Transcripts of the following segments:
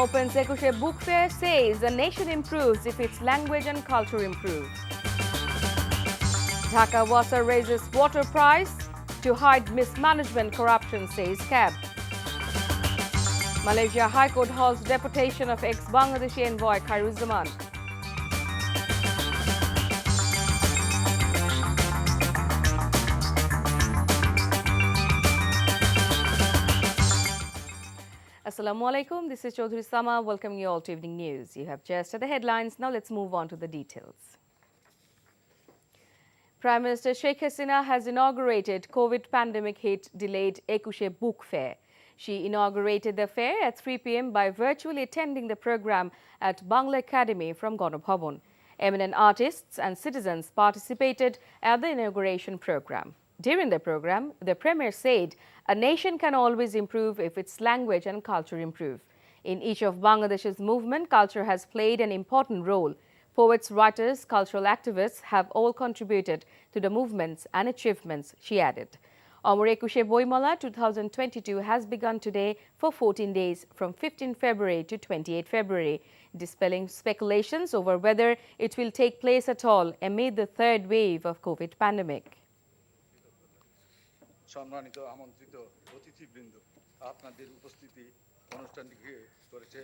opens Ekushe Book Fair, says the nation improves if its language and culture improve. Dhaka Wasa raises water price to hide mismanagement corruption, says CAB. Malaysia High Court halts deportation of ex-Bangladeshi envoy Khairuzaman. Assalamu alaikum. This is Chaudhry Sama welcoming you all to Evening News. You have just the headlines. Now let's move on to the details. Prime Minister Sheikh Hasina has inaugurated COVID pandemic hit delayed Ekushe Book Fair. She inaugurated the fair at 3 p.m. by virtually attending the program at Bangla Academy from Ganobhavan. Eminent artists and citizens participated at the inauguration program. During the program, the Premier said a nation can always improve if its language and culture improve. In each of Bangladesh's movement, culture has played an important role. Poets, writers, cultural activists have all contributed to the movements and achievements, she added. Amar Ekushe Boimala 2022 has begun today for 14 days from 15 February to 28 February, dispelling speculations over whether it will take place at all amid the third wave of COVID pandemic. সম্মানিত আমন্ত্রিত অতিথিবৃন্দ আপনাদের উপস্থিতি অনুষ্ঠানটিকে করেছে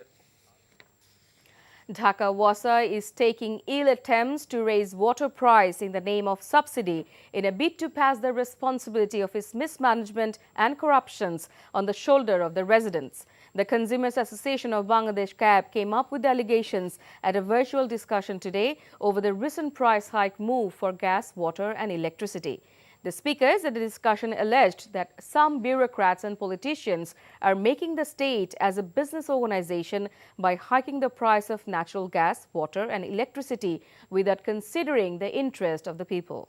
Dhaka Wasa is taking ill attempts to raise water price in the name of subsidy in a bid to pass the responsibility of its mismanagement and corruptions on the shoulder of the residents. The Consumers Association of Bangladesh CAB came up with allegations at a virtual discussion today over the recent price hike move for gas, water and electricity. The speakers at the discussion alleged that some bureaucrats and politicians are making the state as a business organization by hiking the price of natural gas, water and electricity without considering the interest of the people.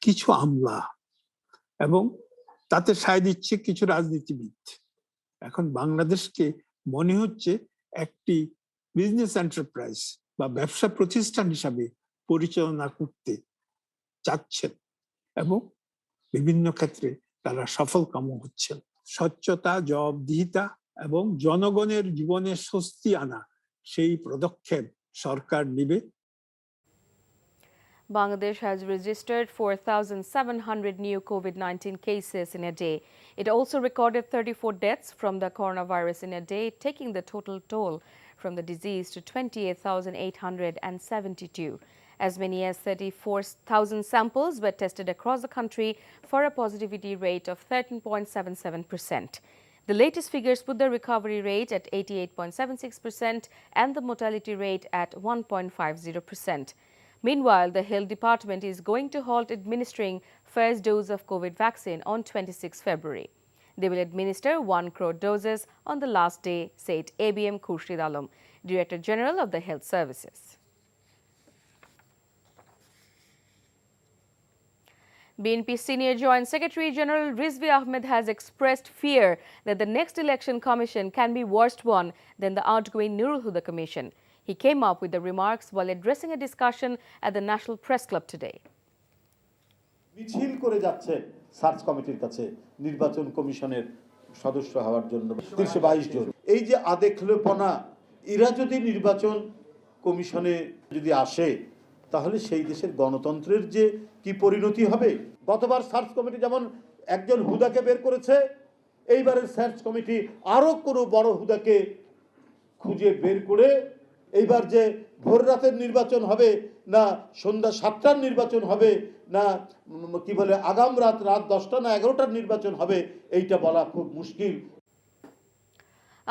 কিছু আমলা এবং তাতে সায় দিচ্ছে কিছু রাজনীতিবিদ এখন বাংলাদেশকে মনে হচ্ছে একটি বিজনেস এন্টারপ্রাইজ বা ব্যবসা প্রতিষ্ঠান হিসাবে পরিচালনা করতে চাচ্ছেন এবং বিভিন্ন ক্ষেত্রে তারা সফলকাম হচ্ছেন স্বচ্ছতা জবাবদিহিতা এবং জনগণের জীবনে স্বস্তি আনা সেই পদক্ষেপ সরকার নেবে Bangladesh has registered 4,700 new COVID-19 cases in a day. It also recorded 34 deaths from the coronavirus in a day, taking the total toll from the disease to 28,872. As many as 34,000 samples were tested across the country for a positivity rate of 13.77%. The latest figures put the recovery rate at 88.76% and the mortality rate at 1.50%. Meanwhile, the Health Department is going to halt administering first dose of COVID vaccine on 26 February. They will administer 1 crore doses on the last day, said ABM Khurshid Alam, Director General of the Health Services. BNP Senior Joint Secretary General Rizvi Ahmed has expressed fear that the next election commission can be worse one than the outgoing Nurul Huda Commission. He came up with the remarks while addressing a discussion at the National Press Club today. মিছিল করে যাচ্ছে search কমিটির কাছে নির্বাচন কমিশনের সদস্য হওয়ার জন্য 322 জন এই যে আদেখলেপনা এরা যদি নির্বাচন কমিশনে যদি আসে তাহলে সেই দেশের গণতন্ত্রের যে কি পরিণতি হবে গতবার সার্চ কমিটি যেমন একজন হুদাকে বের করেছে এইবারের সার্চ কমিটি আরো কোনো বড় হুদাকে খুঁজে বের করে এইবার যে ভোর রাতের নির্বাচন হবে না সন্ধ্যা 7টার নির্বাচন হবে না কি বলে আগাম রাত 10টা না 11টার নির্বাচন হবে এইটা বলা খুব মুশকিল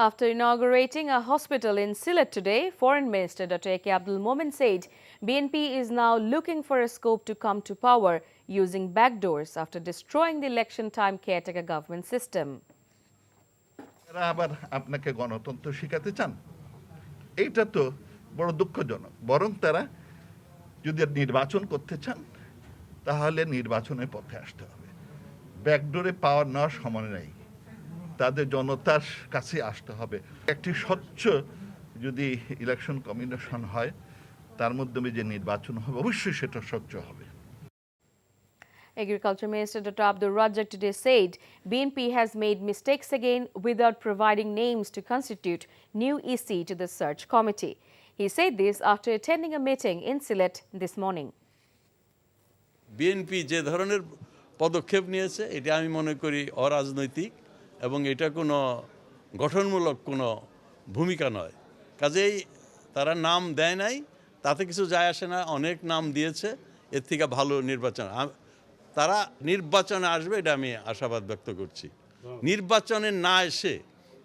After inaugurating a hospital in Sylhet today, Foreign Minister Dr. A.K. Abdul Momen said BNP is now looking for a scope to come to power using backdoors after destroying the election time caretaker government system. আবার আপনাকে গণতন্ত্র শিখাতে চান এইটা তো বড় দুঃখজনক বরং তারা যদি নির্বাচন করতে চান তাহলে নির্বাচনের পথে আসতে হবে ব্যাকডোরে পাওয়ার নেওয়ার সময় নেই তাদের জনতার কাছে আসতে হবে একটি স্বচ্ছ যদি ইলেকশন কমিশন হয় তার মাধ্যমে যে নির্বাচন হবে অবশ্যই সেটা স্বচ্ছ হবে Agriculture Minister Dr. Abdul Razzaq today said BNP has made mistakes again without providing names to constitute new EC to the search committee. He said this after attending a meeting in Sylhet this morning. BNP যে ধরনের পদক্ষেপ নিয়েছে এটা আমি মনে করি অরাজনৈতিক এবং এটা কোনো গঠনমূলক কোনো ভূমিকা নয়। কাজেই তারা নাম দেয় নাই, তাতে কিছু যায় আসে না, অনেক নাম দিয়েছে, এর থেকে ভালো নির্বাচন তারা নির্বাচনে আসবে এটা আমি আশাবাদ ব্যক্ত করছি। নির্বাচনে না এসে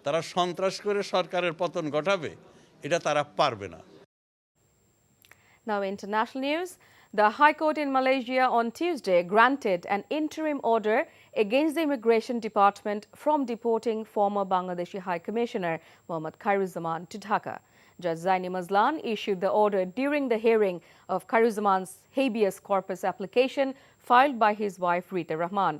তারা সন্ত্রাস করে সরকারের পতন ঘটাবে এটা তারা পারবে না। Now international news. The High Court in Malaysia on Tuesday granted an interim order against the Immigration Department from deporting former Bangladeshi High Commissioner Mohammad to Dhaka. Judge Zaini Mazlan issued the order during the hearing of Khairuzaman's habeas corpus application filed by his wife Rita Rahman,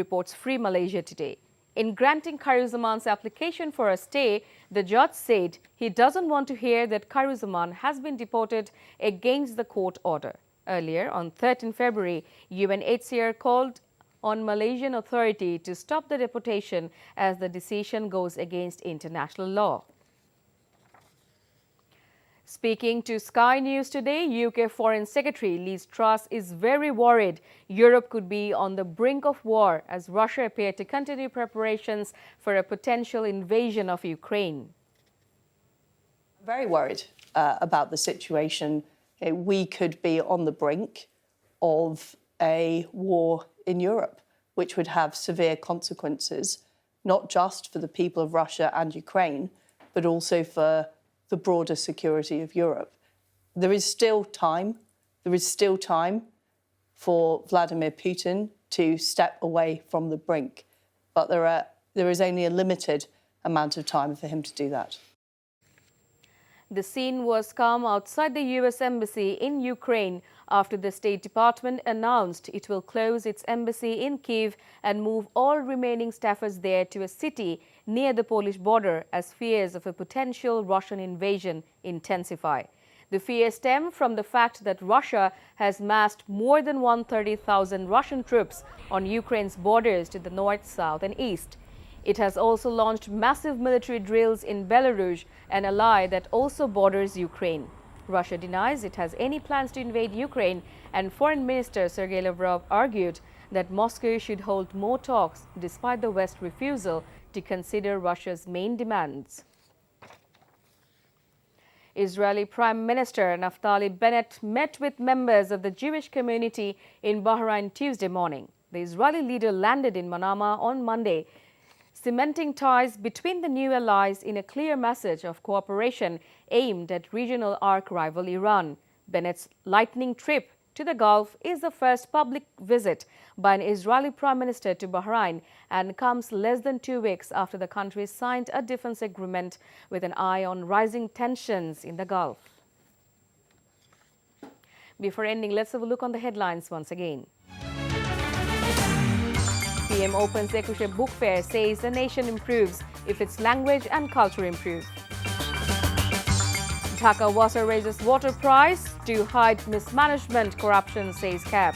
reports Free Malaysia today. In granting Khairuzaman's application for a stay, the judge said he doesn't want to hear that Khairuzaman has been deported against the court order. Earlier, on 13 February, UNHCR called on Malaysian authority to stop the deportation as the decision goes against international law. Speaking to Sky News today, UK Foreign Secretary Liz Truss is very worried Europe could be on the brink of war as Russia appeared to continue preparations for a potential invasion of Ukraine. Very worried about the situation. We could be on the brink of a war in Europe, which would have severe consequences, not just for the people of Russia and Ukraine, but also for the broader security of Europe. There is still time for Vladimir Putin to step away from the brink, but there is only a limited amount of time for him to do that. The scene was calm outside the US Embassy in Ukraine after the State Department announced it will close its embassy in Kyiv and move all remaining staffers there to a city near the Polish border as fears of a potential Russian invasion intensify. The fears stem from the fact that Russia has massed more than 130,000 Russian troops on Ukraine's borders to the north, south and east. It has also launched massive military drills in Belarus, an ally that also borders Ukraine. Russia denies it has any plans to invade Ukraine, and Foreign Minister Sergei Lavrov argued that Moscow should hold more talks despite the West's refusal to consider Russia's main demands. Israeli Prime Minister Naftali Bennett met with members of the Jewish community in Bahrain Tuesday morning. The Israeli leader landed in Manama on Monday, cementing ties between the new allies in a clear message of cooperation aimed at regional arch rival Iran. Bennett's lightning trip to the Gulf is the first public visit by an Israeli Prime Minister to Bahrain and comes less than 2 weeks after the country signed a defense agreement with an eye on rising tensions in the Gulf. Before ending, let's have a look on the headlines once again. PM opens Ekushe Book Fair, says the nation improves if its language and culture improve. Dhaka Water raises water price to hide mismanagement corruption, says CAB.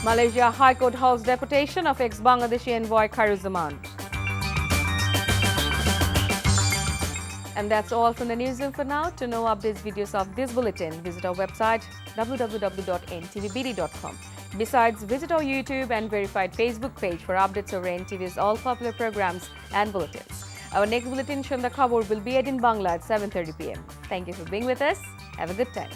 Malaysia High Court holds deportation of ex-Bangladeshi envoy Khairuzaman. And that's all from the newsroom for now. To know updates, videos of this bulletin, visit our website www.ntvbd.com. Besides, visit our YouTube and verified Facebook page for updates over NTV's all popular programs and bulletins. Our next bulletin, Shonda Khabor, will be aired in Bangla at 7:30 p.m. Thank you for being with us. Have a good time.